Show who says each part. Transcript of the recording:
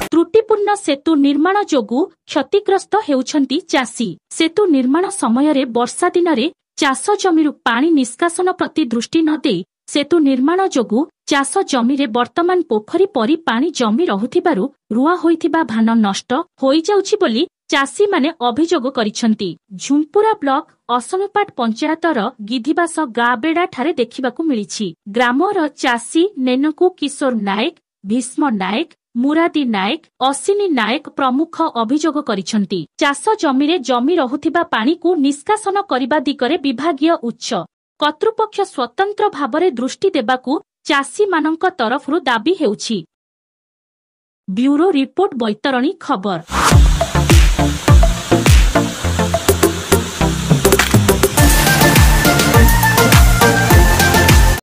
Speaker 1: त्रुटिपूर्ण सेतु निर्माण जोगु क्षतिग्रस्त हेउछंती चासी। सेतु निर्माण समय वर्षा दिन में चाष जमी पानी निष्कासन प्रति दृष्टि न दे सेतु निर्माण जोगु चाष जमी रे वर्तमान पोखरी परी पानी जमी रहुथिबारु रुआ होइथिबा धान नष्ट होई जाउछि बोली चासी माने अभियोग करिसंती। झुंपुरा ब्लॉक असनुपाट पंचायतर गिधिबास गाबेडा ठारे देखिबाकू मिलिछि। ग्रामर चासी नेनकू किशोर नायक, भीष्म नायक, मुरादी नायक, असिनी नायक प्रमुख अभियोग करिसंती। चाष जमी रे जमी रहुथिबा पानी को निष्कासन करिबा दिगरे विभागीय उच्च कर्तृपक्ष स्वतंत्र भावरे दृष्टि देबाकू चासी मानंक तरफरु दाबी हेउछि। ब्यूरो रिपोर्ट बैतरणी खबर।